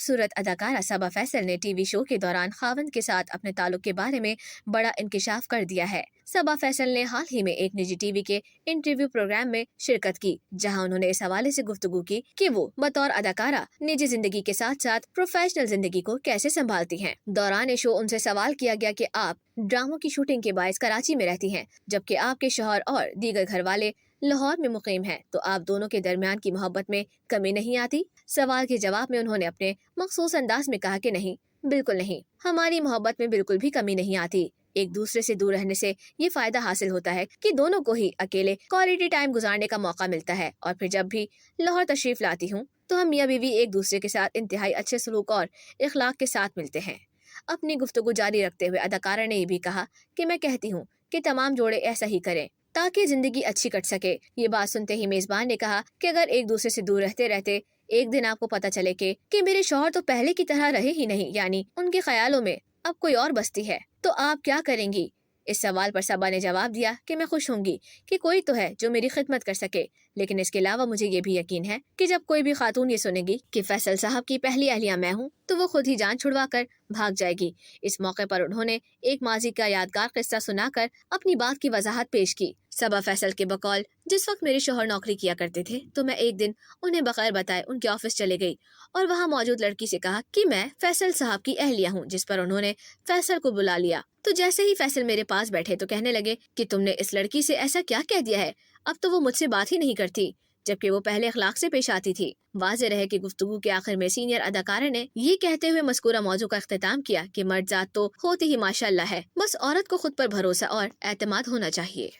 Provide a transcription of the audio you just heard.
खूबसूरत अदाकारा सबा फैसल ने टीवी शो के दौरान खावंद के साथ अपने ताल्लुक के बारे में बड़ा इंकिशाफ कर दिया है। सबा फैसल ने हाल ही में एक निजी टीवी के इंटरव्यू प्रोग्राम में शिरकत की, जहां उन्होंने इस हवाले से गुफ्तगू की कि वो बतौर अदाकारा निजी जिंदगी के साथ साथ प्रोफेशनल जिंदगी को कैसे संभालती हैं। दौरान शो उनसे सवाल किया गया कि आप ड्रामों की शूटिंग के बायस कराची में रहती हैं, जबकि आपके शौहर और दीगर घर वाले लाहौर में मुकीम हैं, तो आप दोनों के दरमियान की मोहब्बत में कमी नहीं आती? सवाल के जवाब में उन्होंने अपने मखसूस अंदाज में कहा कि नहीं, बिल्कुल नहीं, हमारी मोहब्बत में बिल्कुल भी कमी नहीं आती। एक दूसरे से दूर रहने से ये फायदा हासिल होता है कि दोनों को ही अकेले क्वालिटी टाइम गुजारने का मौका मिलता है, और फिर जब भी लाहौर तशरीफ लाती हूँ तो हम मियाँ बीवी एक दूसरे के साथ इंतहाई अच्छे सलूक और इखलाक के साथ मिलते हैं। अपनी गुफ्तगू जारी रखते हुए अदाकारा ने ये भी कहा कि मैं कहती हूँ कि तमाम जोड़े ऐसा ही करें ताकि जिंदगी अच्छी कट सके। ये बात सुनते ही मेजबान ने कहा कि अगर एक दूसरे से दूर रहते रहते एक दिन आपको पता चले कि मेरे शौहर तो पहले की तरह रहे ही नहीं, यानी उनके ख्यालों में अब कोई और बस्ती है, तो आप क्या करेंगी? इस सवाल पर सबा ने जवाब दिया कि मैं खुश होंगी कि कोई तो है जो मेरी खिदमत कर सके, लेकिन इसके अलावा मुझे ये भी यकीन है कि जब कोई भी खातून ये सुनेगी कि फैसल साहब की पहली अहलिया मैं हूँ, तो वो खुद ही जान छुड़वा कर भाग जाएगी। इस मौके पर उन्होंने एक माजी का यादगार किस्सा सुनाकर अपनी बात की वजाहत पेश की। सबा फैसल के बकौल, जिस वक्त मेरे शौहर नौकरी किया करते थे तो मैं एक दिन उन्हें बगैर बताए उनके ऑफिस चले गई और वहाँ मौजूद लड़की से कहा कि मैं फैसल साहब की अहलिया हूँ, जिस पर उन्होंने फैसल को बुला लिया। तो जैसे ही फैसल मेरे पास बैठे तो कहने लगे कि तुमने इस लड़की से ऐसा क्या कह दिया है, अब तो वो मुझसे बात ही नहीं करती, जबकि वो पहले अखलाक से पेश आती थी। वाज़ेह रहे कि गुफ्तगू के आखिर में सीनियर अदाकारा ने ये कहते हुए मज़कूरा मौजू का इख्तिताम किया कि मर्द जात तो होती ही माशाअल्लाह है, बस औरत को खुद पर भरोसा और एतमाद होना चाहिए।